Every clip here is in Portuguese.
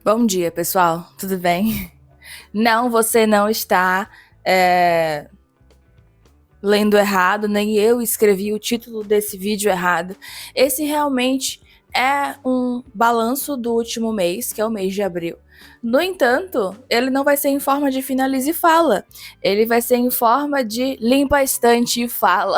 Bom dia, pessoal. Tudo bem? Não, você não está lendo errado, nem eu escrevi o título desse vídeo errado. Esse realmente é um balanço do último mês, que é o mês de abril. No entanto, ele não vai ser em forma de finalize e fala. Ele vai ser em forma de limpa a estante e fala.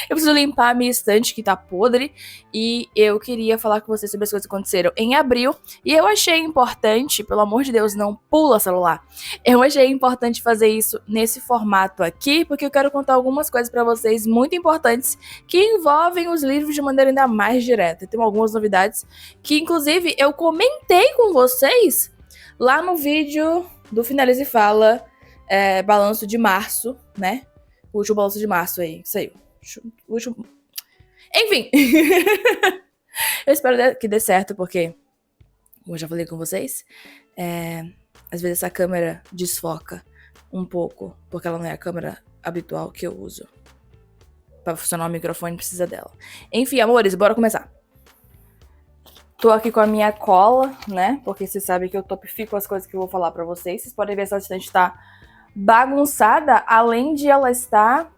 Eu preciso limpar a minha estante que tá podre e eu queria falar com vocês sobre as coisas que aconteceram em abril e eu achei importante, pelo amor de Deus, não pula celular. Eu achei importante fazer isso nesse formato aqui porque eu quero contar algumas coisas para vocês muito importantes que envolvem os livros de maneira ainda mais direta. Tem algumas novidades que inclusive eu comentei com vocês lá no vídeo do Finalize e Fala, balanço de março, né? O último balanço de março aí, isso aí. Último... Enfim, eu espero que dê certo, porque, como eu já falei com vocês, às vezes essa câmera desfoca um pouco, porque ela não é a câmera habitual que eu uso. Pra funcionar o microfone, precisa dela. Enfim, amores, bora começar. Tô aqui com a minha cola, né? Porque vocês sabem que eu topifico as coisas que eu vou falar pra vocês. Vocês podem ver se a estante tá bagunçada, além de ela estar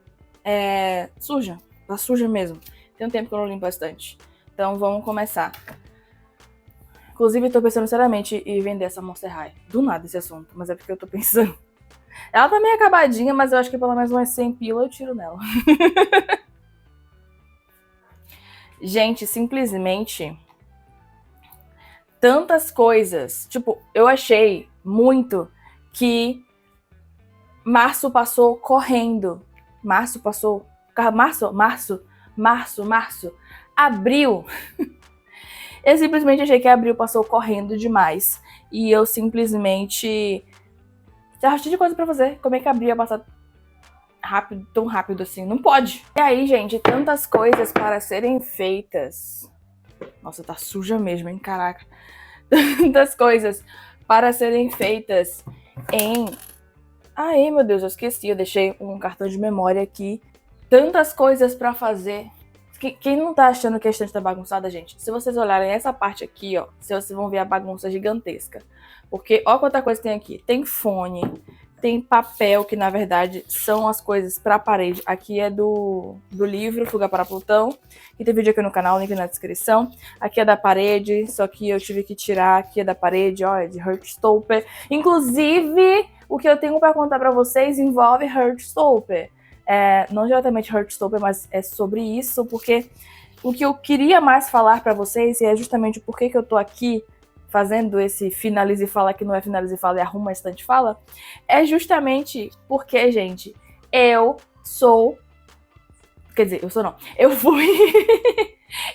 suja. Tá suja mesmo. Tem um tempo que eu não limpo bastante. Então vamos começar. Inclusive, tô pensando seriamente em vender essa Monster High. Do nada esse assunto, mas é porque eu tô pensando. Ela tá meio acabadinha, mas eu acho que pelo menos umas 100 pila eu tiro nela. Gente, simplesmente tantas coisas. Tipo, eu achei muito que março passou correndo. Março. Abril. Eu simplesmente achei que abril passou correndo demais. E eu simplesmente... já cheio de coisa pra fazer. Como é que abril ia passar rápido, tão rápido assim? Não pode. E aí, gente, tantas coisas para serem feitas. Nossa, tá suja mesmo, hein? Caraca. Tantas coisas para serem feitas em... Ai, meu Deus, eu esqueci. Eu deixei um cartão de memória aqui. Tantas coisas pra fazer. Quem não tá achando que a estante tá bagunçada, gente? Se vocês olharem essa parte aqui, ó, vocês vão ver a bagunça gigantesca. Porque, ó quanta coisa tem aqui. Tem fone, tem papel, que na verdade são as coisas pra parede. Aqui é do livro Fuga para Plutão, que tem vídeo aqui no canal, link na descrição. Aqui é da parede, só que eu tive que tirar. Aqui é da parede, ó, é de Heartstopper. Inclusive, o que eu tenho pra contar pra vocês envolve Heartstopper. Não diretamente Heartstopper, mas é sobre isso, porque o que eu queria mais falar pra vocês, e é justamente por que eu tô aqui fazendo esse finalize e fala, que não é finalize e fala, é arruma a estante fala, é justamente porque, gente, eu sou... Quer dizer, eu sou não. Eu fui...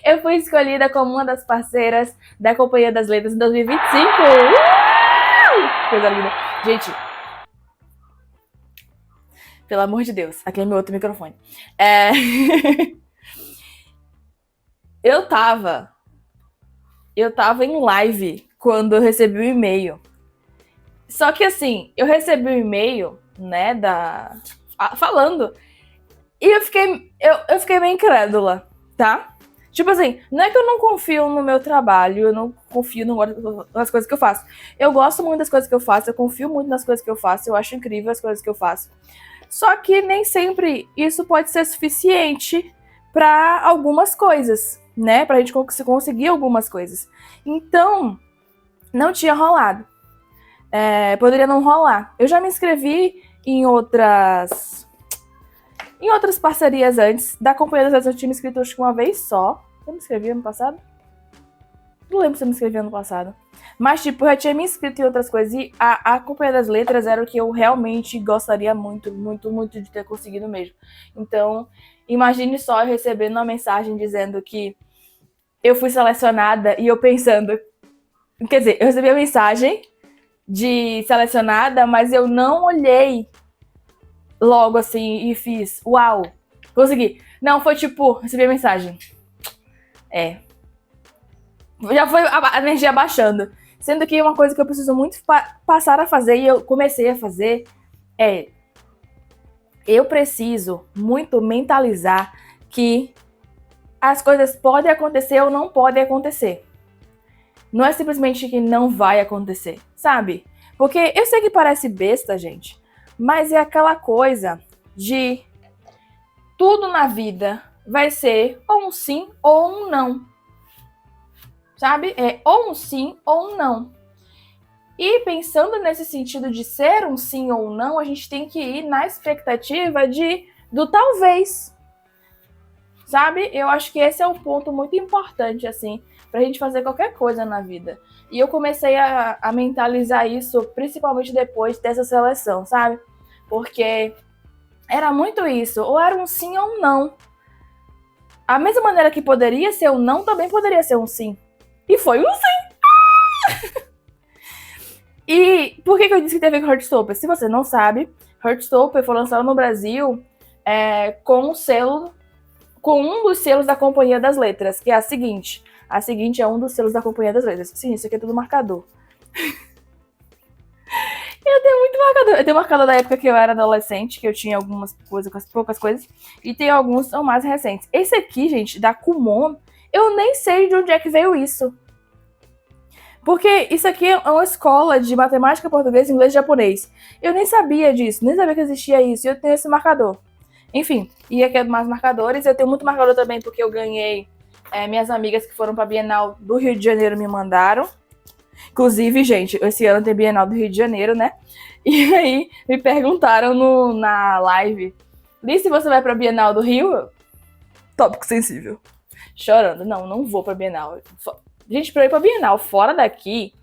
eu fui escolhida como uma das parceiras da Companhia das Letras em 2025. Coisa linda. Gente, pelo amor de Deus, aqui é meu outro microfone. Eu tava em live quando eu recebi o e-mail. Só que assim, eu recebi o e-mail, né, falando, e eu fiquei meio incrédula, tá? Tipo assim, não é que eu não confio no meu trabalho, eu não confio nas coisas que eu faço. Eu gosto muito das coisas que eu faço, eu confio muito nas coisas que eu faço, eu acho incrível as coisas que eu faço. Só que nem sempre isso pode ser suficiente para algumas coisas, né? Pra gente conseguir algumas coisas. Então, não tinha rolado. Poderia não rolar. Eu já me inscrevi em outras parcerias antes. Da Companhia das Letras eu tinha me inscrito acho que uma vez só. Eu me inscrevi ano passado? Não lembro se eu me inscrevi ano passado. Mas, tipo, eu já tinha me inscrito em outras coisas. E a Companhia das Letras era o que eu realmente gostaria muito, muito, muito de ter conseguido mesmo. Então, imagine só eu recebendo uma mensagem dizendo que eu fui selecionada e eu pensando... Quer dizer, eu recebi a mensagem de selecionada, mas eu não olhei logo assim e fiz, uau, consegui. Não, foi tipo, recebi a mensagem. Já foi a energia baixando. Sendo que uma coisa que eu preciso muito passar a fazer, e eu comecei a fazer, eu preciso muito mentalizar que as coisas podem acontecer ou não podem acontecer. Não é simplesmente que não vai acontecer, sabe? Porque eu sei que parece besta, gente, mas é aquela coisa de tudo na vida vai ser ou um sim ou um não. Sabe? É ou um sim ou um não. E pensando nesse sentido de ser um sim ou um não, a gente tem que ir na expectativa do talvez. Sabe? Eu acho que esse é um ponto muito importante, assim, pra gente fazer qualquer coisa na vida. E eu comecei a mentalizar isso, principalmente depois dessa seleção, sabe? Porque era muito isso, ou era um sim ou um não. A mesma maneira que poderia ser um não, também poderia ser um sim. E foi um sim! E por que eu disse que teve a ver com Heartstopper? Se você não sabe, Heartstopper foi lançado no Brasil com um dos selos da Companhia das Letras, que é a seguinte. A seguinte é um dos selos da Companhia das Letras. Sim, isso aqui é tudo marcador. Eu tenho muito marcador. Eu tenho marcador da época que eu era adolescente, que eu tinha algumas coisas, poucas coisas, e tem alguns que são mais recentes. Esse aqui, gente, da Kumon, eu nem sei de onde é que veio isso. Porque isso aqui é uma escola de matemática, português, inglês e japonês. Eu nem sabia disso, nem sabia que existia isso, e eu tenho esse marcador. Enfim, e aqui é mais marcadores. Eu tenho muito marcador também porque eu ganhei. Minhas amigas que foram pra Bienal do Rio de Janeiro me mandaram. Inclusive, gente, esse ano tem Bienal do Rio de Janeiro, né? E aí me perguntaram na live: Liz, se você vai pra Bienal do Rio? Tópico sensível. Chorando. Não vou pra Bienal. Gente, pra ir pra Bienal fora daqui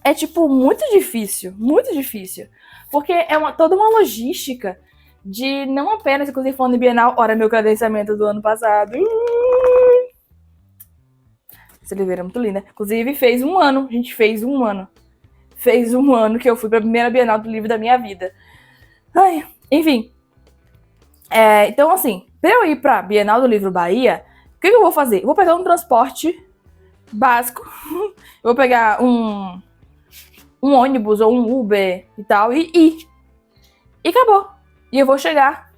é, tipo, muito difícil. Muito difícil. Porque é toda uma logística de não apenas, inclusive, falando em Bienal, olha meu credenciamento do ano passado. Essa livreira é muito linda. Inclusive, fez um ano. Gente, fez um ano. Fez um ano que eu fui pra primeira Bienal do livro da minha vida. Ai, enfim. Então, assim, pra eu ir pra Bienal do Livro Bahia, o que eu vou fazer? Eu vou pegar um transporte básico. Eu vou pegar um ônibus ou um Uber e tal e ir. E acabou. E eu vou chegar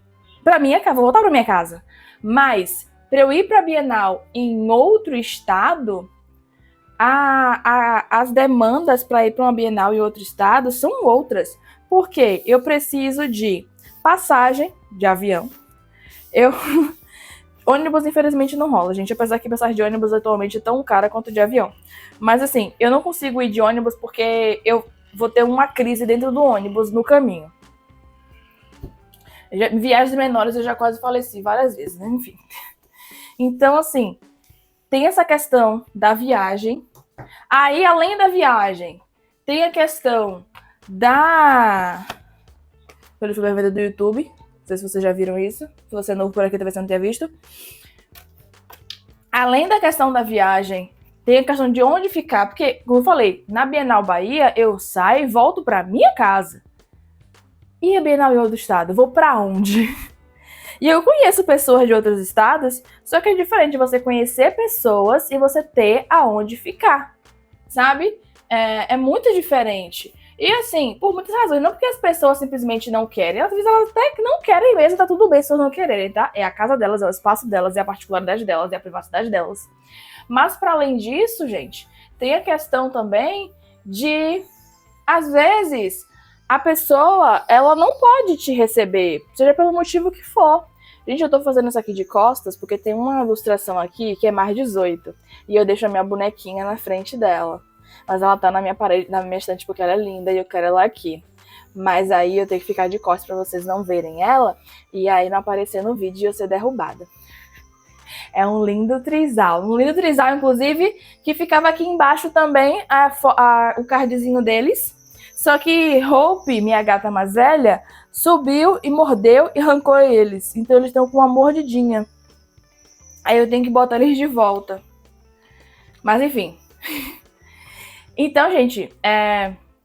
pra minha casa, vou voltar pra minha casa. Mas, pra eu ir pra Bienal em outro estado, as demandas pra ir pra uma Bienal em outro estado são outras. Por quê? Eu preciso de passagem de avião. Ônibus, infelizmente, não rola, gente. Apesar que passagem de ônibus atualmente é tão cara quanto de avião. Mas, assim, eu não consigo ir de ônibus porque eu vou ter uma crise dentro do ônibus no caminho. Viagens menores eu já quase faleci várias vezes, né? Enfim. Então, assim, tem essa questão da viagem. Aí, além da viagem, tem a questão pelo supermercado do YouTube. Não sei se vocês já viram isso. Se você é novo por aqui, talvez você não tenha visto. Além da questão da viagem, tem a questão de onde ficar. Porque, como eu falei, na Bienal Bahia, eu saio e volto pra minha casa. E a Bienal em outro estado? Eu vou pra onde? E eu conheço pessoas de outros estados, só que é diferente você conhecer pessoas e você ter aonde ficar, sabe? É muito diferente. E assim, por muitas razões, não porque as pessoas simplesmente não querem, às vezes elas até que não querem mesmo, tá tudo bem se elas não quererem, tá? É a casa delas, é o espaço delas, é a particularidade delas, é a privacidade delas. Mas para além disso, gente, tem a questão também de, às vezes, a pessoa, ela não pode te receber, seja pelo motivo que for. Gente, eu tô fazendo isso aqui de costas porque tem uma ilustração aqui que é mais 18. E eu deixo a minha bonequinha na frente dela. Mas ela tá na minha parede, na minha estante porque ela é linda e eu quero ela aqui. Mas aí eu tenho que ficar de costas pra vocês não verem ela e aí não aparecer no vídeo e eu ser derrubada. É um lindo trisal. Um lindo trisal, inclusive, que ficava aqui embaixo também o cardzinho deles. Só que Hope, minha gata mais velha, subiu e mordeu e arrancou eles. Então eles estão com uma mordidinha. Aí eu tenho que botar eles de volta. Mas enfim. Então, gente,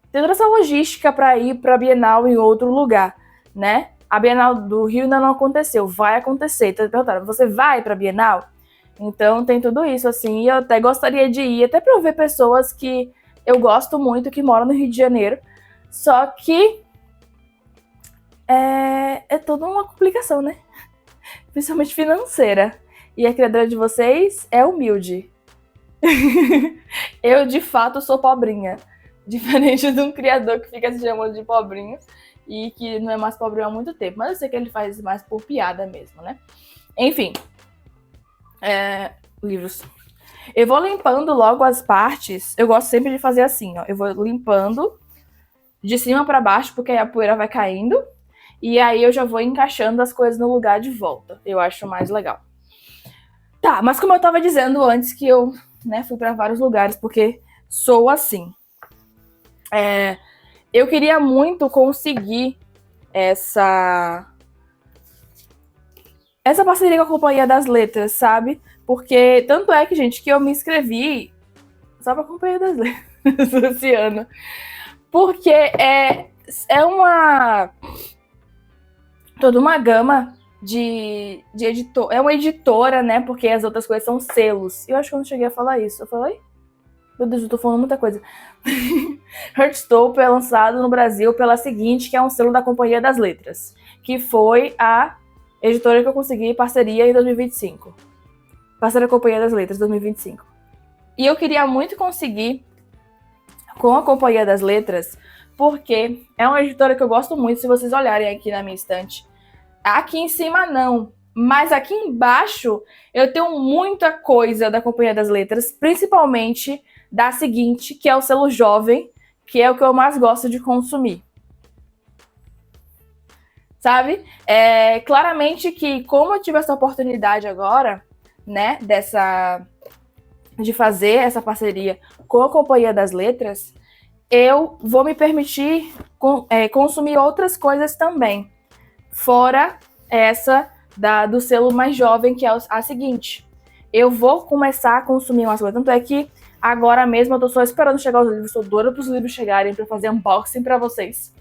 tem toda essa logística para ir para a Bienal em outro lugar, né? A Bienal do Rio ainda não aconteceu, vai acontecer. Então, perguntaram, você vai para a Bienal? Então, tem tudo isso, assim, e eu até gostaria de ir, até para eu ver pessoas que eu gosto muito, que moram no Rio de Janeiro. Só que é toda uma complicação, né? Principalmente financeira. E a criadora de vocês é humilde. Eu, de fato, sou pobrinha. Diferente de um criador que fica se chamando de pobrinho e que não é mais pobrinho há muito tempo. Mas eu sei que ele faz mais por piada mesmo, né? Enfim, livros. Eu vou limpando logo as partes. Eu gosto sempre de fazer assim, ó. Eu vou limpando de cima para baixo, porque aí a poeira vai caindo. E aí eu já vou encaixando as coisas no lugar de volta. Eu acho mais legal. Tá, mas como eu tava dizendo antes que eu, né, fui para vários lugares, porque sou assim. Eu queria muito conseguir essa parceria com a Companhia das Letras, sabe? Porque tanto é que, gente, que eu me inscrevi só pra Companhia das Letras esse ano. Porque é toda uma gama de editor. É uma editora, né? Porque as outras coisas são selos. Eu acho que eu não cheguei a falar isso. Eu falei? Meu Deus, eu tô falando muita coisa. Heartstopper é lançado no Brasil pela Seguinte, que é um selo da Companhia das Letras, que foi a editora que eu consegui parceria em 2025. Parceira Companhia das Letras 2025. E eu queria muito conseguir com a Companhia das Letras, porque é uma editora que eu gosto muito. Se vocês olharem aqui na minha estante, aqui em cima não, mas aqui embaixo eu tenho muita coisa da Companhia das Letras, principalmente da Seguinte, que é o selo jovem, que é o que eu mais gosto de consumir. Sabe? Claramente que, como eu tive essa oportunidade agora, né, de fazer essa parceria com a Companhia das Letras, eu vou me permitir consumir outras coisas também, fora essa do selo mais jovem, que é a Seguinte. Eu vou começar a consumir umas coisas, tanto é que agora mesmo eu tô só esperando chegar os livros, tô doida pros livros chegarem pra fazer unboxing pra vocês.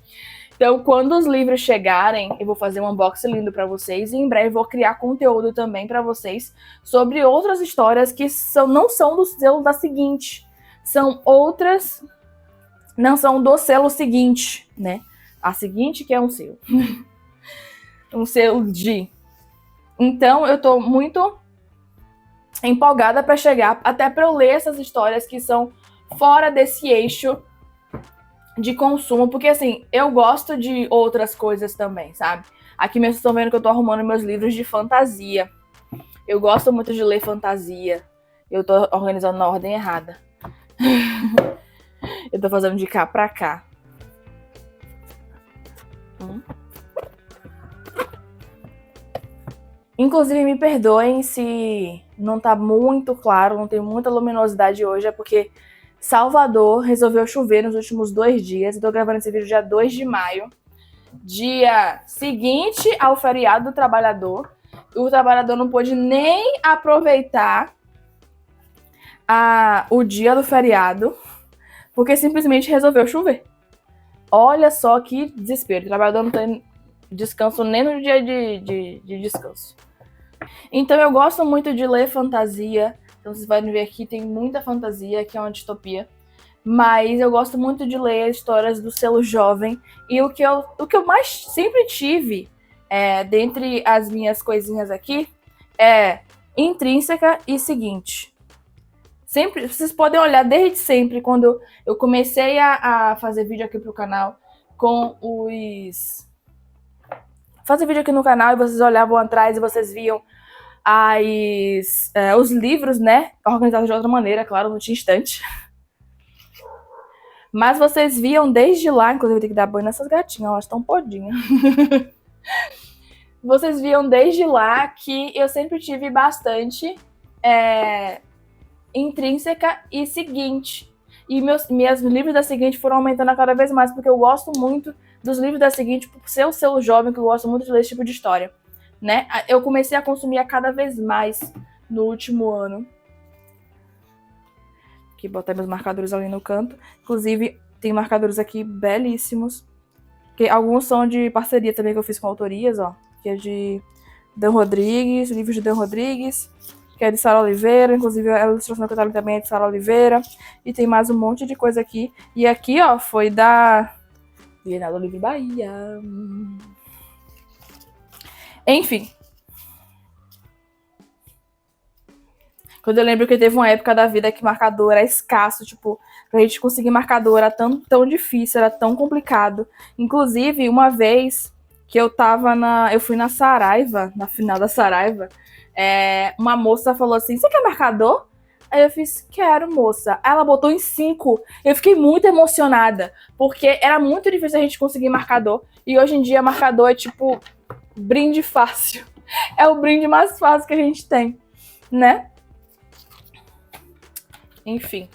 Então, quando os livros chegarem, eu vou fazer um unboxing lindo pra vocês e em breve vou criar conteúdo também pra vocês sobre outras histórias que não são do selo da Seguinte, são outras, não são do selo Seguinte, né? A Seguinte que é um selo. Um selo de. Então, eu tô muito empolgada para chegar, até para eu ler essas histórias que são fora desse eixo de consumo, porque assim, eu gosto de outras coisas também, sabe? Aqui mesmo vocês estão vendo que eu tô arrumando meus livros de fantasia. Eu gosto muito de ler fantasia. Eu tô organizando na ordem errada. Eu tô fazendo de cá pra cá. Inclusive, me perdoem se não tá muito claro, não tem muita luminosidade hoje, é porque Salvador resolveu chover nos últimos 2 dias. Eu tô gravando esse vídeo dia 2 de maio, dia seguinte ao feriado do trabalhador. O trabalhador não pôde nem aproveitar o dia do feriado, porque simplesmente resolveu chover. Olha só que desespero. O trabalhador não tem descanso nem no dia de descanso. Então eu gosto muito de ler fantasia. Então vocês podem ver aqui, tem muita fantasia, que é uma distopia. Mas eu gosto muito de ler histórias do selo jovem. E o que eu mais sempre tive, dentre as minhas coisinhas aqui, é Intrínseca e Seguinte. Sempre, vocês podem olhar desde sempre, quando eu comecei a fazer vídeo aqui pro canal, fazer vídeo aqui no canal, e vocês olhavam atrás e vocês viam os livros, né, organizados de outra maneira, claro, não tinha estante. Mas vocês viam desde lá, inclusive eu tenho que dar banho nessas gatinhas, elas estão podinhas. Vocês viam desde lá que eu sempre tive bastante Intrínseca e Seguinte. E meus livros da Seguinte foram aumentando a cada vez mais, porque eu gosto muito dos livros da Seguinte, por ser o selo jovem, que eu gosto muito de ler esse tipo de história, né? Eu comecei a consumir a cada vez mais no último ano. Aqui, botei meus marcadores ali no canto. Inclusive, tem marcadores aqui belíssimos. Que alguns são de parceria também que eu fiz com autorias, ó. Que é de Dan Rodrigues, livros de Dan Rodrigues, que é de Sara Oliveira. Inclusive, a ilustração que eu tô também é de Sara Oliveira. E tem mais um monte de coisa aqui. E aqui, ó, foi da Bienal do Livro Bahia. Enfim. Quando eu lembro que teve uma época da vida que marcador era escasso, tipo, pra gente conseguir marcador era tão difícil, era tão complicado. Inclusive, uma vez que eu fui na Saraiva, na final da Saraiva, uma moça falou assim, você quer marcador? Aí eu fiz, quero, moça. Ela botou em 5. Eu fiquei muito emocionada, porque era muito difícil a gente conseguir marcador. E hoje em dia, marcador é tipo brinde fácil. É o brinde mais fácil que a gente tem, né? Enfim.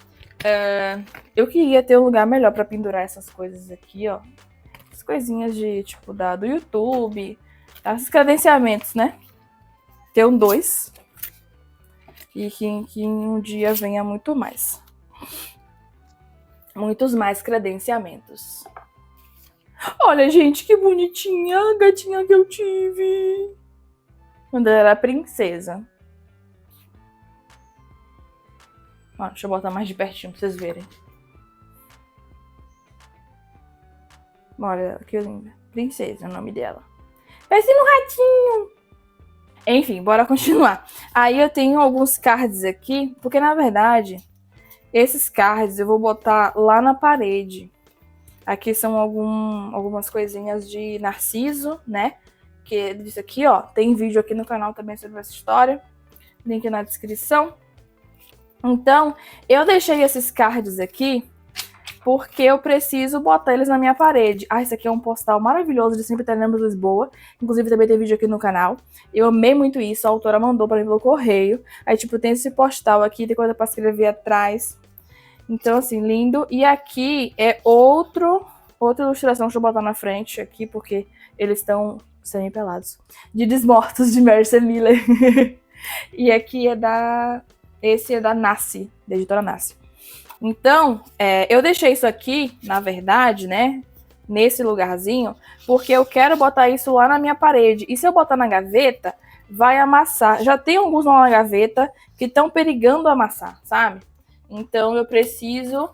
Eu queria ter um lugar melhor pra pendurar essas coisas aqui, ó. As coisinhas de, tipo, do YouTube. Esses credenciamentos, né? Ter um 2. E que um dia venha muito mais. Muitos mais credenciamentos. Olha, gente, que bonitinha a gatinha que eu tive. Quando ela era princesa. Ó, deixa eu botar mais de pertinho pra vocês verem. Olha, que linda. Princesa é o nome dela. Parece um ratinho. Enfim, bora continuar. Aí eu tenho alguns cards aqui, porque na verdade, esses cards eu vou botar lá na parede. Aqui são algumas coisinhas de Narciso, né? Que disso aqui, ó. Tem vídeo aqui no canal também sobre essa história. Link na descrição. Então, eu deixei esses cards aqui porque eu preciso botar eles na minha parede. Ah, esse aqui é um postal maravilhoso de Sempre Teremos Lisboa. Inclusive, também tem vídeo aqui no canal. Eu amei muito isso, a autora mandou pra mim pelo correio. Aí, tipo, tem esse postal aqui, tem coisa pra escrever atrás. Então, assim, lindo. E aqui é outra ilustração, deixa eu botar na frente aqui, porque eles estão semi-pelados. De Desmortos, de Mercer Miller. E aqui esse é da Nasce, da editora Nasce. Então, eu deixei isso aqui, na verdade, né, nesse lugarzinho, porque eu quero botar isso lá na minha parede. E se eu botar na gaveta, vai amassar. Já tem alguns lá na gaveta que estão perigando amassar, sabe? Então, eu preciso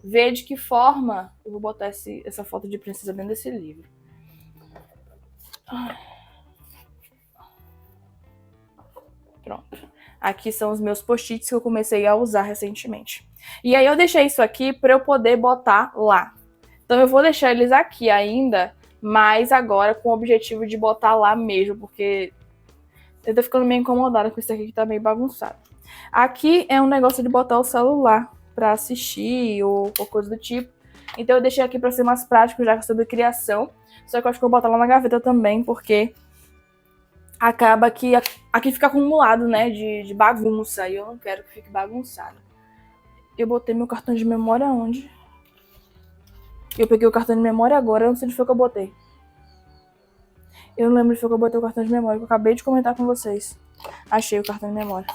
ver de que forma eu vou botar essa foto de princesa dentro desse livro. Pronto. Aqui são os meus post-its que eu comecei a usar recentemente. E aí eu deixei isso aqui para eu poder botar lá. Então eu vou deixar eles aqui ainda, mas agora com o objetivo de botar lá mesmo, porque eu tô ficando meio incomodada com isso aqui que tá meio bagunçado. Aqui é um negócio de botar o celular para assistir ou coisa do tipo. Então eu deixei aqui para ser mais prático, já que é sobre criação. Só que eu acho que eu vou botar lá na gaveta também, porque acaba que aqui fica acumulado, né, de bagunça. E eu não quero que fique bagunçado. Eu botei meu cartão de memória onde? Eu peguei o cartão de memória agora, eu não sei onde foi que eu botei. Eu não lembro onde foi que eu botei o cartão de memória, que eu acabei de comentar com vocês. Achei o cartão de memória.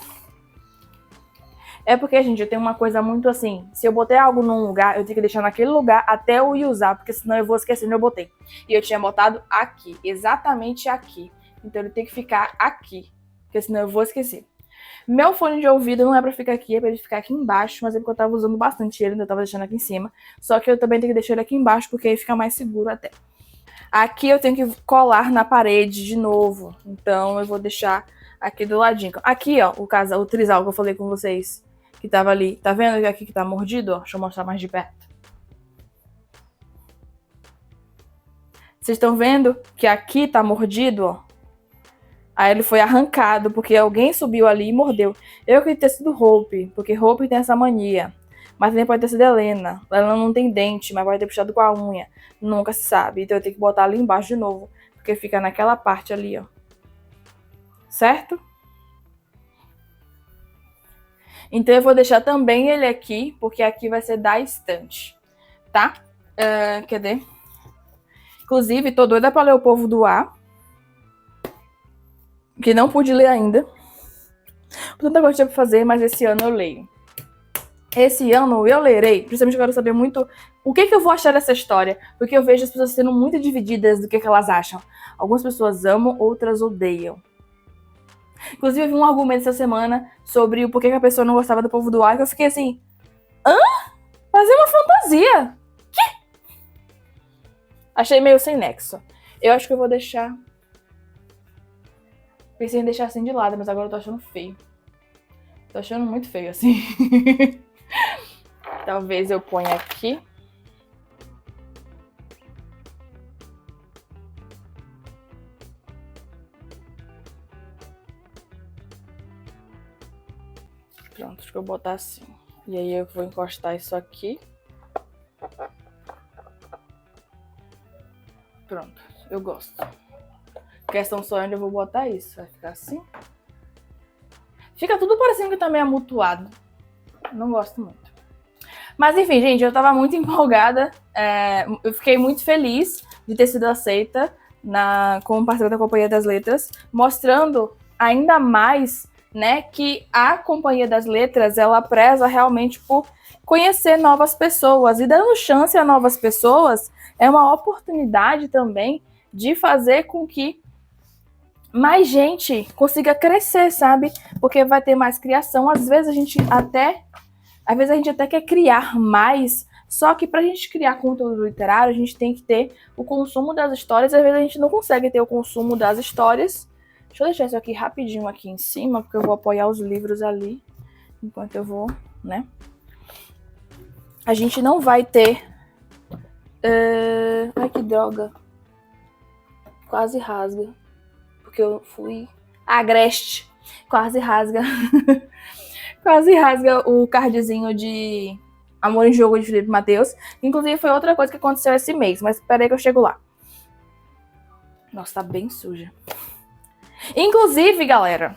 É porque, gente, eu tenho uma coisa muito assim, se eu botei algo num lugar, eu tenho que deixar naquele lugar até eu ir usar, porque senão eu vou esquecer onde eu botei. E eu tinha botado aqui, exatamente aqui. Então ele tem que ficar aqui, porque senão eu vou esquecer. Meu fone de ouvido não é pra ficar aqui, é pra ele ficar aqui embaixo, mas é porque eu tava usando bastante ele, então eu tava deixando aqui em cima. Só que eu também tenho que deixar ele aqui embaixo, porque aí fica mais seguro até. Aqui eu tenho que colar na parede de novo, então eu vou deixar aqui do ladinho. Aqui, ó, o trisal que eu falei com vocês, que tava ali. Tá vendo aqui que tá mordido? Ó, deixa eu mostrar mais de perto. Vocês estão vendo que aqui tá mordido, ó? Aí ele foi arrancado, porque alguém subiu ali e mordeu. Eu acredito ter sido Hope, porque Hope tem essa mania. Mas também pode ter sido Helena. Ela não tem dente, mas pode ter puxado com a unha. Nunca se sabe. Então eu tenho que botar ali embaixo de novo, porque fica naquela parte ali, ó. Certo? Então eu vou deixar também ele aqui, porque aqui vai ser da estante. Tá? Cadê? Inclusive, tô doida pra ler O Povo do Ar. Que não pude ler ainda. Tanta coisa pra fazer, mas esse ano eu leio. Esse ano eu lerei, principalmente eu quero saber muito o que eu vou achar dessa história, porque eu vejo as pessoas sendo muito divididas do que elas acham. Algumas pessoas amam, outras odeiam. Inclusive, eu vi um argumento essa semana sobre o porquê que a pessoa não gostava do Povo do Ar, que eu fiquei assim, hã? Mas é uma fantasia. Quê? Achei meio sem nexo. Eu acho que eu vou deixar... Pensei em deixar assim de lado, mas agora eu tô achando feio. Tô achando muito feio assim. Talvez eu ponha aqui. Pronto, acho que eu vou botar assim. E aí eu vou encostar isso aqui. Pronto, eu gosto. A questão só é onde eu vou botar isso. Vai ficar assim. Fica tudo parecendo que tá meio amontoado. Não gosto muito. Mas enfim, gente, eu tava muito empolgada. Eu fiquei muito feliz de ter sido aceita como parceira da Companhia das Letras, mostrando ainda mais, né, que a Companhia das Letras, ela preza realmente por conhecer novas pessoas, e dando chance a novas pessoas é uma oportunidade também de fazer com que mais gente consiga crescer, sabe? Porque vai ter mais criação. Às vezes a gente até quer criar mais, só que pra gente criar conteúdo literário, a gente tem que ter o consumo das histórias. Às vezes a gente não consegue ter o consumo das histórias. Deixa eu deixar isso aqui rapidinho aqui em cima, porque eu vou apoiar os livros ali, enquanto eu vou, né? A gente não vai ter... Ai, que droga. Quase rasga. Porque eu fui agreste. Quase rasga. Quase rasga o cardzinho de Amor em Jogo de Felipe Mateus. Inclusive foi outra coisa que aconteceu esse mês, mas espera aí que eu chego lá. Nossa, tá bem suja. Inclusive, galera,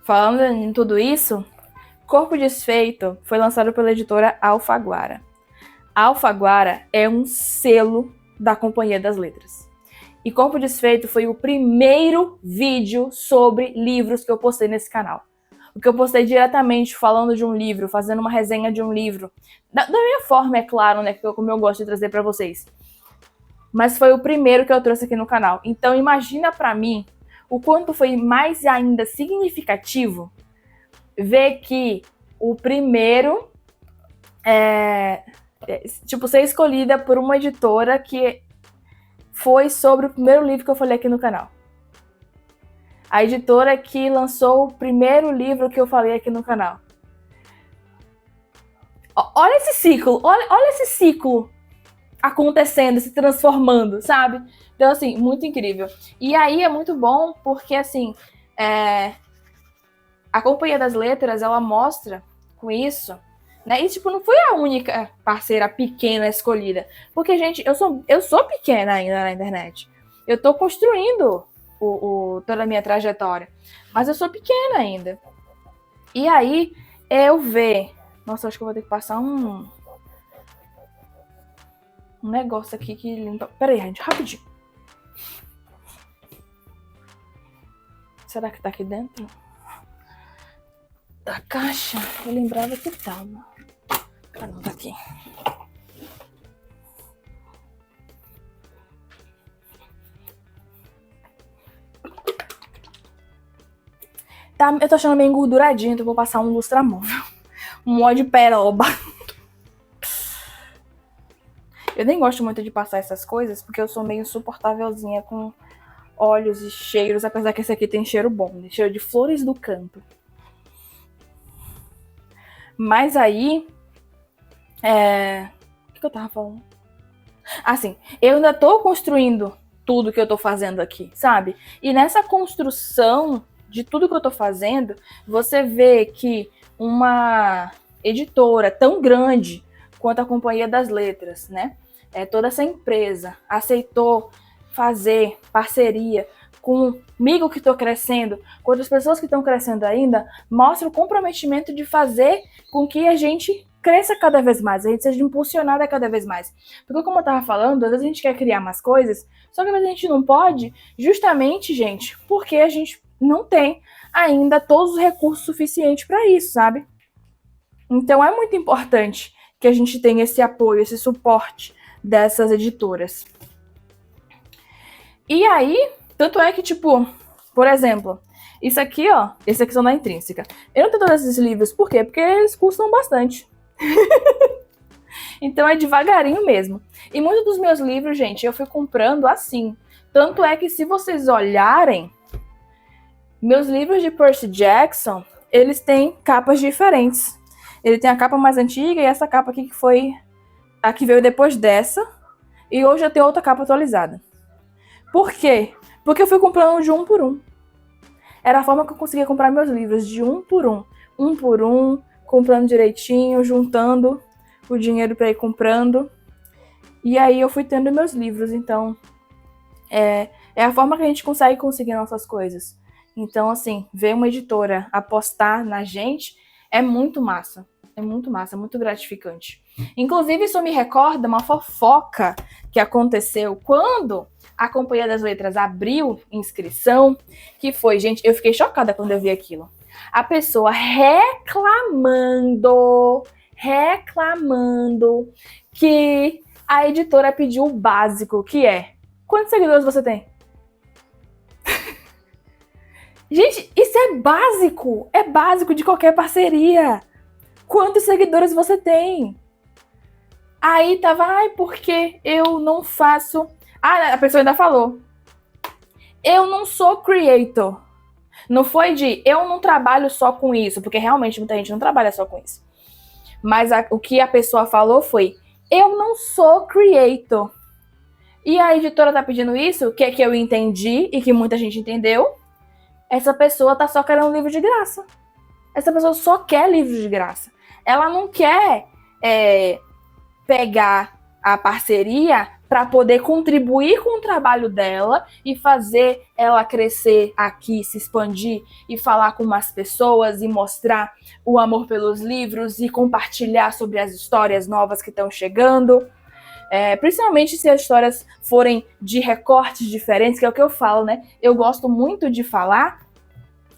falando em tudo isso, Corpo Desfeito foi lançado pela editora Alfaguara. Alfaguara é um selo da Companhia das Letras. E Corpo Desfeito foi o primeiro vídeo sobre livros que eu postei nesse canal. O que eu postei diretamente falando de um livro, fazendo uma resenha de um livro. Da minha forma, é claro, né? Como eu gosto de trazer pra vocês. Mas foi o primeiro que eu trouxe aqui no canal. Então imagina pra mim o quanto foi mais ainda significativo ver que o primeiro ser escolhida por uma editora que foi sobre o primeiro livro que eu falei aqui no canal. A editora que lançou o primeiro livro que eu falei aqui no canal. Olha esse ciclo, olha esse ciclo acontecendo, se transformando, sabe? Então, assim, muito incrível. E aí é muito bom porque, assim, a Companhia das Letras, ela mostra com isso, né? E, tipo, não fui a única parceira pequena escolhida. Porque, gente, eu sou pequena ainda na internet. Eu tô construindo toda a minha trajetória. Mas eu sou pequena ainda. E aí, eu ver... Nossa, acho que eu vou ter que passar um negócio aqui que limpa... Pera aí, gente, rapidinho. Será que tá aqui dentro? Da caixa? Eu lembrava que tava. Ah, não, tá aqui. Tá, eu tô achando meio engorduradinho, então eu vou passar um lustramóvel. Um óleo de peroba. Eu nem gosto muito de passar essas coisas, porque eu sou meio insuportávelzinha com óleos e cheiros, apesar que esse aqui tem cheiro bom, né? Cheiro de flores do campo. Mas aí... O que eu tava falando? Assim, eu ainda tô construindo tudo que eu tô fazendo aqui, sabe? E nessa construção de tudo que eu tô fazendo, você vê que uma editora tão grande quanto a Companhia das Letras, né? Toda essa empresa aceitou fazer parceria comigo que estou crescendo, com outras pessoas que estão crescendo ainda, mostra o comprometimento de fazer com que a gente cresça cada vez mais, a gente seja impulsionada cada vez mais. Porque como eu tava falando, às vezes a gente quer criar mais coisas, só que às vezes a gente não pode, justamente, gente, porque a gente não tem ainda todos os recursos suficientes para isso, sabe? Então é muito importante que a gente tenha esse apoio, esse suporte dessas editoras. E aí, tanto é que, tipo, por exemplo, isso aqui, ó, esse aqui são da Intrínseca. Eu não tenho todos esses livros, por quê? Porque eles custam bastante. Então é devagarinho mesmo. E muitos dos meus livros, gente, eu fui comprando assim. Tanto é que se vocês olharem, Meus livros de Percy Jackson, eles têm capas diferentes. Ele tem a capa mais antiga e essa capa aqui que foi a que veio depois dessa. E hoje eu tenho outra capa atualizada. Por quê? Porque eu fui comprando de um por um. Era a forma que eu conseguia comprar meus livros, de um por um. Um por um, comprando direitinho, juntando o dinheiro para ir comprando. E aí eu fui tendo meus livros. Então, é a forma que a gente conseguir nossas coisas. Então, assim, ver uma editora apostar na gente é muito massa. É muito massa, muito gratificante. Inclusive, isso me recorda uma fofoca que aconteceu quando a Companhia das Letras abriu inscrição, que foi, gente, eu fiquei chocada quando eu vi aquilo. A pessoa reclamando que a editora pediu o básico, que é: quantos seguidores você tem? Gente, isso é básico de qualquer parceria. Quantos seguidores você tem? Aí tava, porque eu não faço... a pessoa ainda falou: eu não sou creator. Não foi de, eu não trabalho só com isso, porque realmente muita gente não trabalha só com isso. Mas o que a pessoa falou foi: eu não sou creator. E a editora tá pedindo isso, que é que eu entendi e que muita gente entendeu. Essa pessoa tá só querendo livro de graça. Essa pessoa só quer livro de graça. Ela não quer pegar a parceria para poder contribuir com o trabalho dela e fazer ela crescer aqui, se expandir e falar com mais pessoas e mostrar o amor pelos livros e compartilhar sobre as histórias novas que estão chegando. Principalmente se as histórias forem de recortes diferentes, que é o que eu falo, né? Eu gosto muito de falar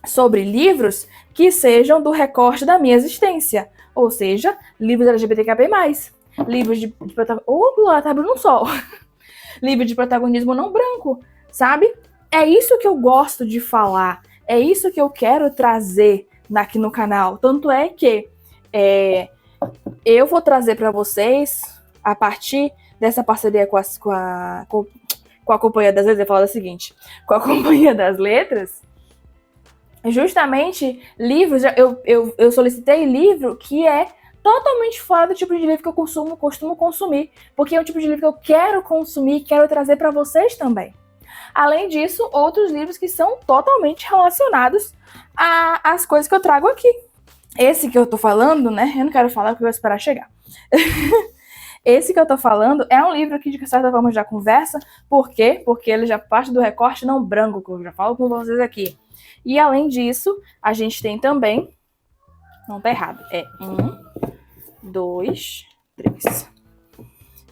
sobre livros que sejam do recorte da minha existência. Ou seja, livros LGBTQIA+, livros de protagonismo... tá abrindo um sol. Livro de protagonismo não branco, sabe? É isso que eu gosto de falar. É isso que eu quero trazer aqui no canal. Tanto é que eu vou trazer para vocês, a partir dessa parceria com a Companhia das Letras, eu falo o seguinte: com a Companhia das Letras, justamente livros, eu solicitei livro que é totalmente fora do tipo de livro que eu costumo consumir, porque é um tipo de livro que eu quero consumir e quero trazer para vocês também. Além disso, outros livros que são totalmente relacionados às coisas que eu trago aqui. Esse que eu tô falando, né? Eu não quero falar porque eu vou esperar chegar. Esse que eu tô falando é um livro que, de certa forma, já conversa. Por quê? Porque ele já parte do recorte não branco, que eu já falo com vocês aqui. E, além disso, a gente tem também... Não, tá errado. É 1, 2, 3.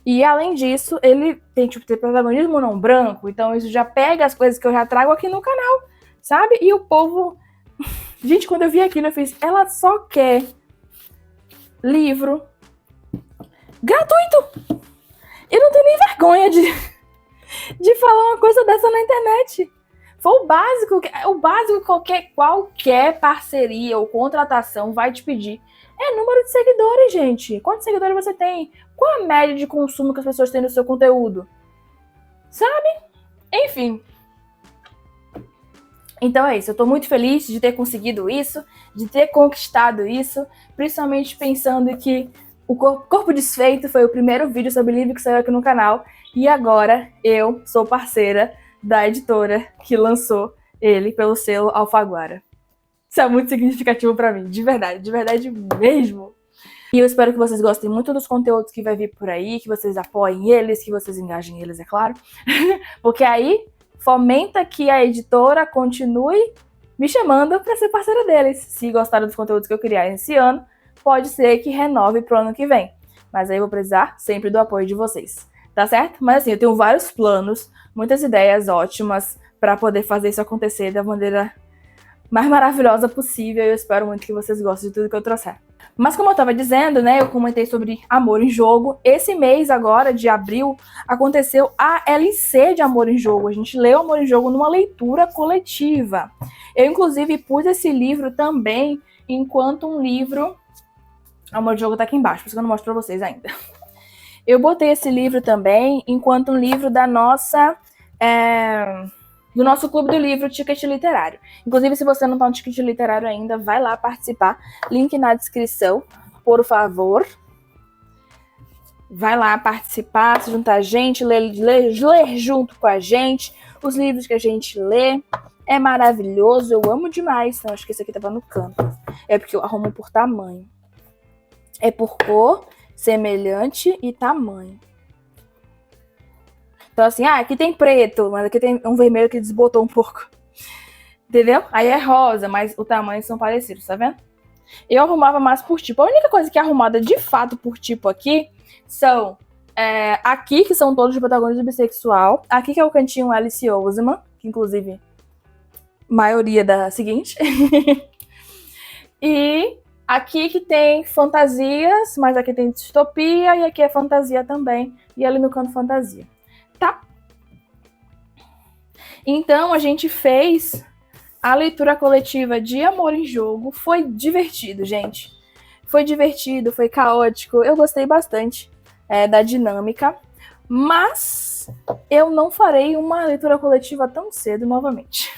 E, além disso, ele tem, tem protagonismo não branco. Então, isso já pega as coisas que eu já trago aqui no canal, sabe? E o povo... Gente, quando eu vi aquilo, eu fiz... Ela só quer livro gratuito. Eu não tenho nem vergonha de falar uma coisa dessa na internet. Foi o básico que qualquer parceria ou contratação vai te pedir. É número de seguidores, gente. Quantos seguidores você tem? Qual a média de consumo que as pessoas têm no seu conteúdo? Sabe? Enfim. Então é isso. Eu tô muito feliz de ter conseguido isso, de ter conquistado isso, principalmente pensando que o Corpo Desfeito foi o primeiro vídeo sobre livro que saiu aqui no canal, e agora eu sou parceira da editora que lançou ele pelo selo Alfaguara. Isso é muito significativo pra mim, de verdade mesmo. E eu espero que vocês gostem muito dos conteúdos que vai vir por aí, que vocês apoiem eles, que vocês engajem eles, é claro. Porque aí fomenta que a editora continue me chamando para ser parceira deles. Se gostaram dos conteúdos que eu criar esse ano, pode ser que renove pro ano que vem. Mas aí eu vou precisar sempre do apoio de vocês, tá certo? Mas assim, eu tenho vários planos, muitas ideias ótimas para poder fazer isso acontecer da maneira mais maravilhosa possível. Eu espero muito que vocês gostem de tudo que eu trouxer. Mas como eu estava dizendo, né, eu comentei sobre Amor em Jogo. Esse mês agora, de abril, aconteceu a LC de Amor em Jogo. A gente leu Amor em Jogo numa leitura coletiva. Eu, inclusive, pus esse livro também enquanto um livro... Amor em Jogo tá aqui embaixo, por isso que eu não mostro pra vocês ainda. Eu botei esse livro também enquanto um livro da nossa do nosso Clube do Livro Ticket Literário. Inclusive, se você não tá no Ticket Literário ainda, vai lá participar. Link na descrição, por favor. Vai lá participar, se juntar a gente, ler junto com a gente os livros que a gente lê. É maravilhoso, eu amo demais. Não, acho que esse aqui tava no canto. É porque eu arrumo por tamanho. É por cor, semelhante e tamanho. Então assim, aqui tem preto, mas aqui tem um vermelho que desbotou um pouco. Entendeu? Aí é rosa, mas os tamanhos são parecidos, tá vendo? Eu arrumava mais por tipo. A única coisa que é arrumada de fato por tipo aqui são aqui, que são todos os protagonistas bissexual. Aqui que é o cantinho Alice Oseman, que inclusive maioria da seguinte. E aqui que tem fantasias, mas aqui tem distopia e aqui é fantasia também. E ali no canto fantasia. Tá? Então a gente fez a leitura coletiva de Amor em Jogo. Foi divertido, gente. Foi divertido, foi caótico. Eu gostei bastante da dinâmica. Mas eu não farei uma leitura coletiva tão cedo novamente.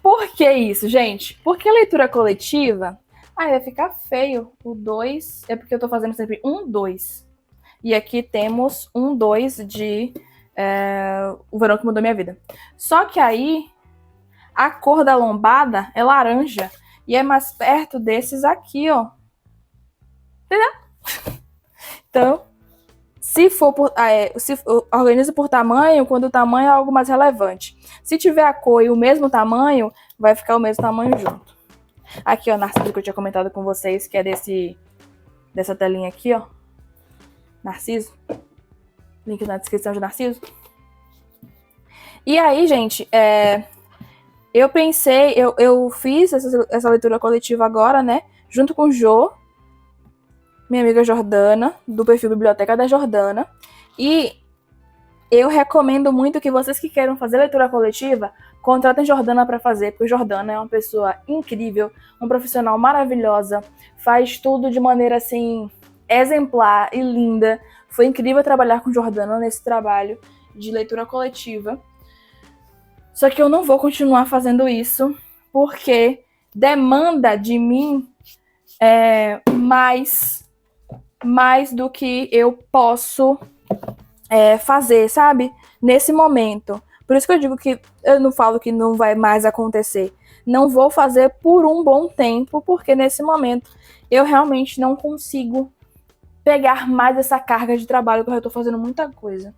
Por que isso, gente? Porque a leitura coletiva... vai ficar feio. O 2... É porque eu tô fazendo sempre 1, 2. E aqui temos 1, 2 de... O Verão que Mudou Minha Vida. Só que aí... a cor da lombada é laranja. E é mais perto desses aqui, ó. Entendeu? Então, se organiza por tamanho, quando o tamanho é algo mais relevante. Se tiver a cor e o mesmo tamanho, vai ficar o mesmo tamanho junto. Aqui, ó, Narciso, que eu tinha comentado com vocês, que é dessa telinha aqui, ó. Narciso. Link na descrição de Narciso. E aí, gente, eu pensei, eu fiz essa leitura coletiva agora, né? Junto com o Jô, minha amiga Jordana, do perfil Biblioteca da Jordana. E eu recomendo muito que vocês que queiram fazer leitura coletiva, contratem Jordana para fazer, porque Jordana é uma pessoa incrível, uma profissional maravilhosa, faz tudo de maneira, assim, exemplar e linda. Foi incrível trabalhar com Jordana nesse trabalho de leitura coletiva. Só que eu não vou continuar fazendo isso, porque demanda de mim mais do que eu posso fazer, sabe? Nesse momento. Por isso que eu digo que eu não falo que não vai mais acontecer. Não vou fazer por um bom tempo, porque nesse momento eu realmente não consigo pegar mais essa carga de trabalho, porque eu tô fazendo muita coisa.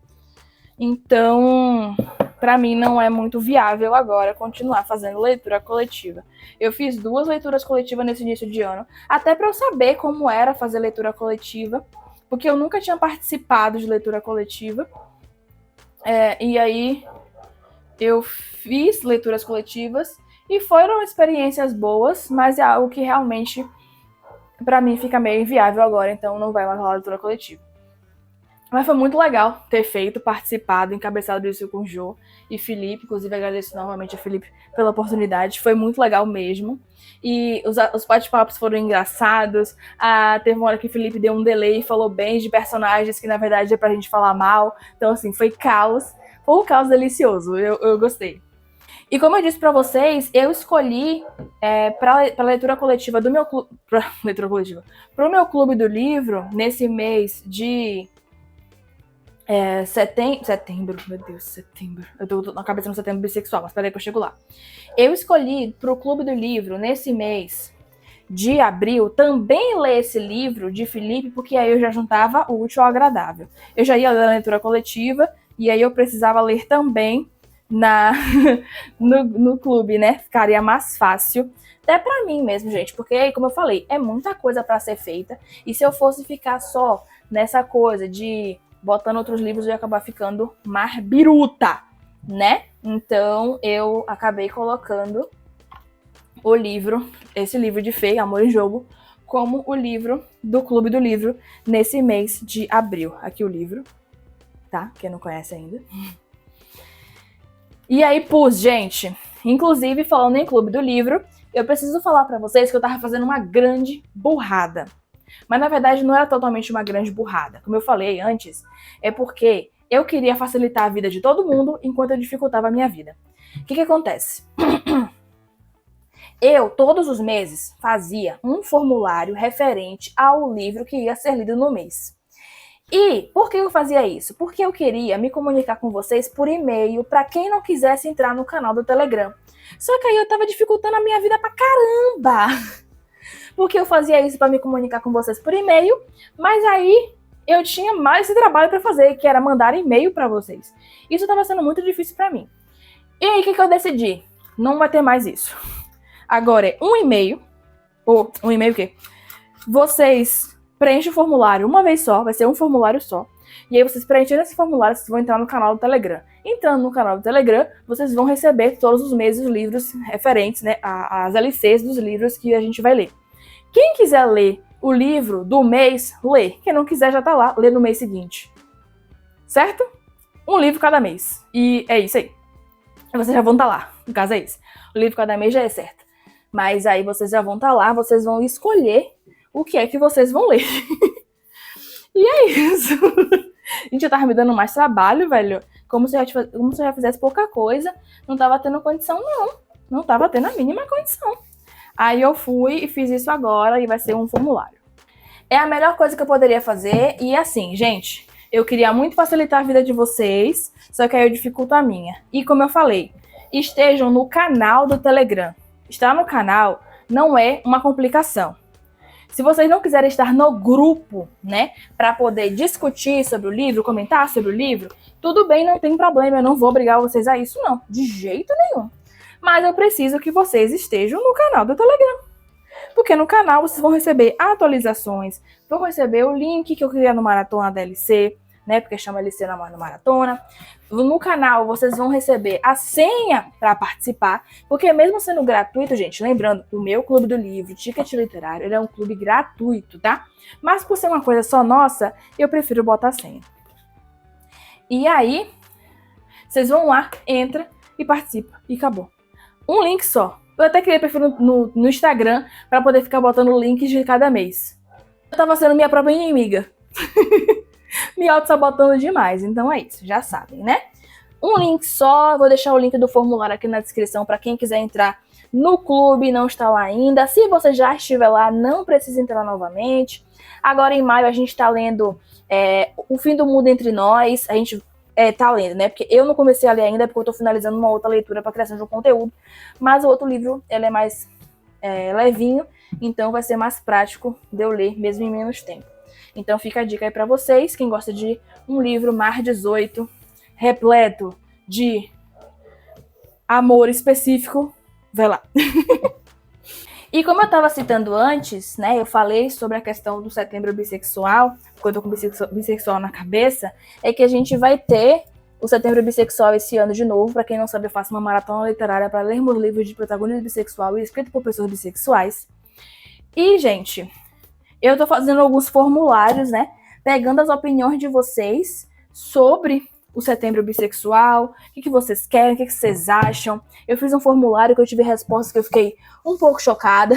Então, para mim não é muito viável agora continuar fazendo leitura coletiva. Eu fiz 2 leituras coletivas nesse início de ano, até para eu saber como era fazer leitura coletiva, porque eu nunca tinha participado de leitura coletiva. E aí eu fiz leituras coletivas e foram experiências boas, mas é algo que realmente para mim fica meio inviável agora, então não vai mais rolar leitura coletiva. Mas foi muito legal ter feito, participado, encabeçado isso com o Jô e Felipe. Inclusive, agradeço novamente a Felipe pela oportunidade. Foi muito legal mesmo. E os bate-papos foram engraçados. Teve uma hora que o Felipe deu um delay e falou bem de personagens que, na verdade, é pra gente falar mal. Então, assim, foi caos. Foi um caos delicioso. Eu gostei. E como eu disse pra vocês, eu escolhi pra leitura coletiva do meu clube... Pro meu clube do livro, nesse mês de... setembro, meu Deus, setembro. Eu tô na cabeça no setembro bissexual, mas peraí que eu chego lá. Eu escolhi pro Clube do Livro, nesse mês de abril, também ler esse livro de Felipe, porque aí eu já juntava o útil ao agradável. Eu já ia ler a leitura coletiva, e aí eu precisava ler também no clube, né? Ficaria mais fácil. Até pra mim mesmo, gente, porque, como eu falei, é muita coisa pra ser feita, e se eu fosse ficar só nessa coisa de... botando outros livros, eu ia acabar ficando mais biruta, né? Então, eu acabei colocando o livro, esse livro de Fê, Amor em Jogo, como o livro do Clube do Livro nesse mês de abril. Aqui o livro, tá? Quem não conhece ainda. E aí, pus, gente, inclusive, falando em Clube do Livro, eu preciso falar pra vocês que eu tava fazendo uma grande burrada. Mas, na verdade, não era totalmente uma grande burrada. Como eu falei antes, é porque Eu queria facilitar a vida de todo mundo enquanto eu dificultava a minha vida. O que acontece? Eu, todos os meses, fazia um formulário referente ao livro que ia ser lido no mês. E por que eu fazia isso? Porque eu queria me comunicar com vocês por e-mail para quem não quisesse entrar no canal do Telegram. Só que aí eu tava dificultando a minha vida pra caramba. Porque eu fazia isso para me comunicar com vocês por e-mail, mas aí eu tinha mais esse trabalho para fazer, que era mandar e-mail para vocês. Isso estava sendo muito difícil para mim. E aí, o que eu decidi? Não vai ter mais isso. Agora é um e-mail, ou um e-mail o quê? Vocês preenchem o formulário uma vez só, vai ser um formulário só. E aí vocês preenchendo esse formulário, vocês vão entrar no canal do Telegram. Entrando no canal do Telegram, vocês vão receber todos os meses os livros referentes, né, às LCs dos livros que a gente vai ler. Quem quiser ler o livro do mês, lê. Quem não quiser já tá lá, lê no mês seguinte. Certo? Um livro cada mês. E é isso aí. Vocês já vão estar lá. No caso é isso. O livro cada mês já é certo. Mas aí vocês já vão estar lá, vocês vão escolher o que é que vocês vão ler. E é isso. Gente, eu tava me dando mais trabalho, velho. Como se eu já fizesse pouca coisa. Não tava tendo condição, não. Não tava tendo a mínima condição. Aí eu fui e fiz isso agora e vai ser um formulário. É a melhor coisa que eu poderia fazer. E assim, gente, eu queria muito facilitar a vida de vocês, só que aí eu dificulto a minha. E como eu falei, estejam no canal do Telegram. Estar no canal não é uma complicação. Se vocês não quiserem estar no grupo, né, para poder discutir sobre o livro, comentar sobre o livro, tudo bem, não tem problema, eu não vou obrigar vocês a isso, não, de jeito nenhum. Mas eu preciso que vocês estejam no canal do Telegram. Porque no canal vocês vão receber atualizações, vão receber o link que eu criei no Maratona DLC, né? Porque chama LC na Maratona. No canal vocês vão receber a senha para participar, porque mesmo sendo gratuito, gente, lembrando, o meu Clube do Livro, Ticket Literário, ele é um clube gratuito, tá? Mas por ser uma coisa só nossa, eu prefiro botar a senha. E aí, vocês vão lá, entra e participa, e acabou. Um link só. Eu até criei perfil no Instagram para poder ficar botando links de cada mês. Eu tava sendo minha própria inimiga. Me auto-sabotando demais. Então é isso, já sabem, né? Um link só. Vou deixar o link do formulário aqui na descrição para quem quiser entrar no clube e não está lá ainda. Se você já estiver lá, não precisa entrar novamente. Agora em maio a gente tá lendo O Fim do Mundo Entre Nós. A gente tá lendo, né? Porque eu não comecei a ler ainda, porque eu tô finalizando uma outra leitura para criação de um conteúdo. Mas o outro livro, ele é mais levinho, então vai ser mais prático de eu ler, mesmo em menos tempo. Então fica a dica aí para vocês, quem gosta de um livro mais 18, repleto de amor específico, vai lá. E como eu estava citando antes, né, eu falei sobre a questão do Setembro Bissexual, quando eu tô com bissexual na cabeça, é que a gente vai ter o Setembro Bissexual esse ano de novo. Para quem não sabe, eu faço uma maratona literária para lermos livros de protagonismo bissexual e escrito por pessoas bissexuais. E, gente, eu tô fazendo alguns formulários, né, pegando as opiniões de vocês sobre o Setembro Bissexual, o que vocês querem, o que vocês acham. Eu fiz um formulário que eu tive respostas que eu fiquei um pouco chocada,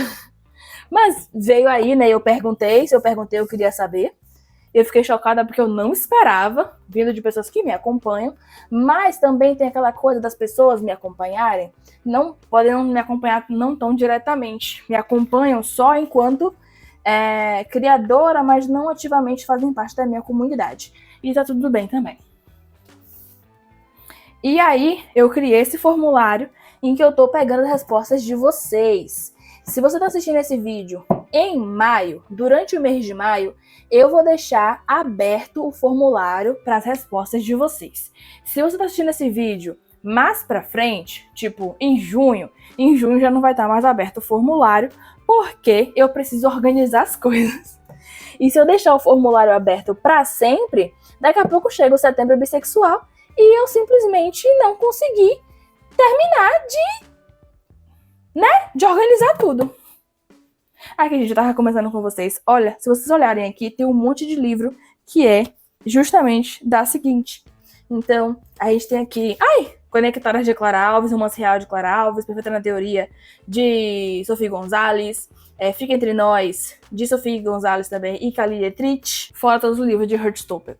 mas veio aí, né, eu perguntei, eu queria saber. Eu fiquei chocada porque eu não esperava, vindo de pessoas que me acompanham, mas também tem aquela coisa das pessoas me acompanharem, não podem me acompanhar não tão diretamente, me acompanham só enquanto criadora, mas não ativamente fazem parte da minha comunidade. E tá tudo bem também. E aí, eu criei esse formulário em que eu tô pegando as respostas de vocês. Se você tá assistindo esse vídeo em maio, durante o mês de maio, eu vou deixar aberto o formulário para as respostas de vocês. Se você tá assistindo esse vídeo mais pra frente, tipo em junho já não vai estar mais aberto o formulário, porque eu preciso organizar as coisas. E se eu deixar o formulário aberto para sempre, daqui a pouco chega o Setembro Bissexual e eu simplesmente não consegui terminar de organizar tudo. Aqui, gente, eu tava começando com vocês. Olha, se vocês olharem aqui, tem um monte de livro que é justamente da seguinte. Então, a gente tem aqui... Conectadas de Clara Alves, Romance Real de Clara Alves, Perfeita na Teoria, de Sophie Gonzalez, Fica Entre Nós, de Sophie Gonzalez também, e Khalil Etrich, fora todos os livros de Heartstopper.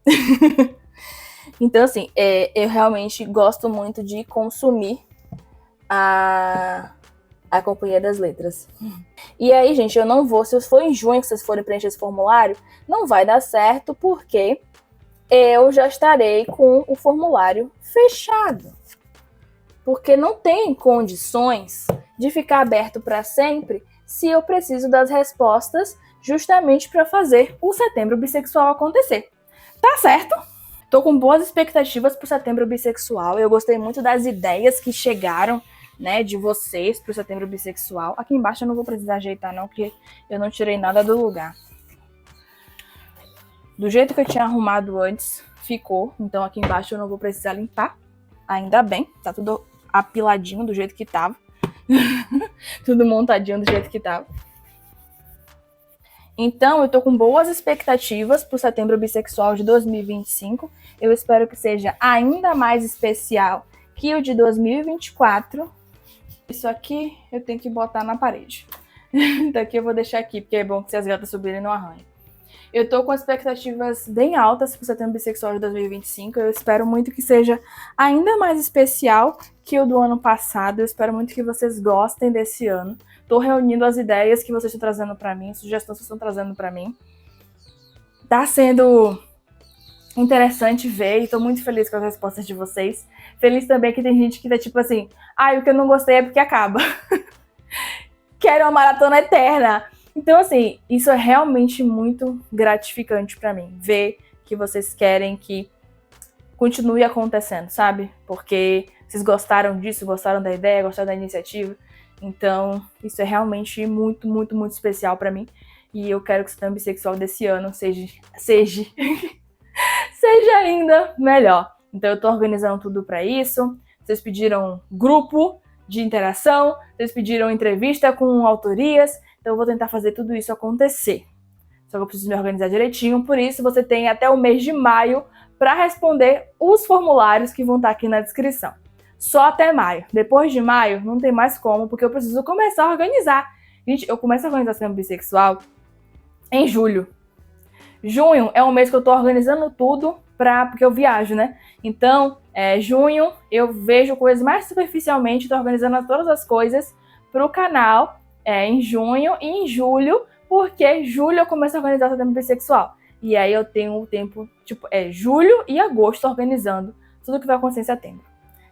Então, assim, eu realmente gosto muito de consumir a Companhia das Letras. E aí, gente, eu não vou, se for em junho que vocês forem preencher esse formulário, não vai dar certo, porque eu já estarei com o formulário fechado. Porque não tem condições de ficar aberto para sempre se eu preciso das respostas justamente para fazer o Setembro Bissexual acontecer. Tá certo? Tô com boas expectativas pro Setembro Bissexual. Eu gostei muito das ideias que chegaram, né, de vocês pro Setembro Bissexual. Aqui embaixo eu não vou precisar ajeitar não, porque eu não tirei nada do lugar. Do jeito que eu tinha arrumado antes, ficou. Então aqui embaixo eu não vou precisar limpar. Ainda bem, tá tudo apiladinho do jeito que tava. Tudo montadinho do jeito que tava. Então, eu tô com boas expectativas pro Setembro Bissexual de 2025. Eu espero que seja ainda mais especial que o de 2024. Isso aqui eu tenho que botar na parede. Daqui eu vou deixar aqui, porque é bom que se as gatas subirem não arranhem. Eu tô com expectativas bem altas pro Setembro Bissexual de 2025. Eu espero muito que seja ainda mais especial que o do ano passado. Eu espero muito que vocês gostem desse ano. Tô reunindo as ideias que vocês estão trazendo pra mim, sugestões que vocês estão trazendo pra mim. Tá sendo interessante ver e tô muito feliz com as respostas de vocês. Feliz também que tem gente que tá tipo assim, o que eu não gostei é porque acaba. Quero uma maratona eterna. Então, assim, isso é realmente muito gratificante pra mim. Ver que vocês querem que continue acontecendo, sabe? Porque vocês gostaram disso, gostaram da ideia, gostaram da iniciativa. Então, isso é realmente muito, muito, muito especial pra mim. E eu quero que o Setembro Bissexual desse ano seja ainda melhor. Então, eu tô organizando tudo pra isso. Vocês pediram grupo de interação, vocês pediram entrevista com autorias. Então eu vou tentar fazer tudo isso acontecer. Só que eu preciso me organizar direitinho, por isso você tem até o mês de maio para responder os formulários que vão estar aqui na descrição. Só até maio. Depois de maio, não tem mais como, porque eu preciso começar a organizar. Gente, eu começo a organizar o Setembro Bissexual em julho. Junho é um mês que eu tô organizando tudo porque eu viajo, né? Então, junho eu vejo coisas mais superficialmente, tô organizando todas as coisas pro canal em junho e em julho, porque julho eu começo a organizar o Setembro Bissexual. E aí eu tenho o tempo, julho e agosto organizando tudo que vai acontecer em setembro.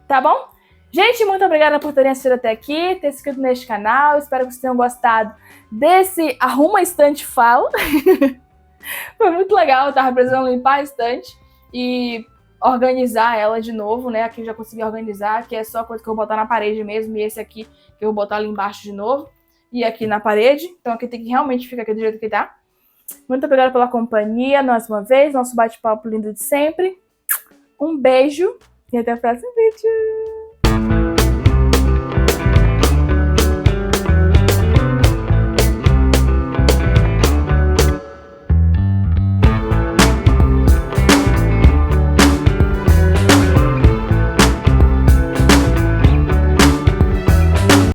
Tá bom? Gente, muito obrigada por terem assistido até aqui, ter se inscrito neste canal. Espero que vocês tenham gostado desse Arruma Estante Fala. Foi muito legal, eu tava precisando limpar a estante e organizar ela de novo, né? Aqui eu já consegui organizar, que é só coisa que eu vou botar na parede mesmo, e esse aqui que eu vou botar ali embaixo de novo, e aqui na parede. Então aqui tem que realmente ficar aqui do jeito que tá. Muito obrigada pela companhia, mais uma vez, nosso bate-papo lindo de sempre. Um beijo e até o próximo vídeo!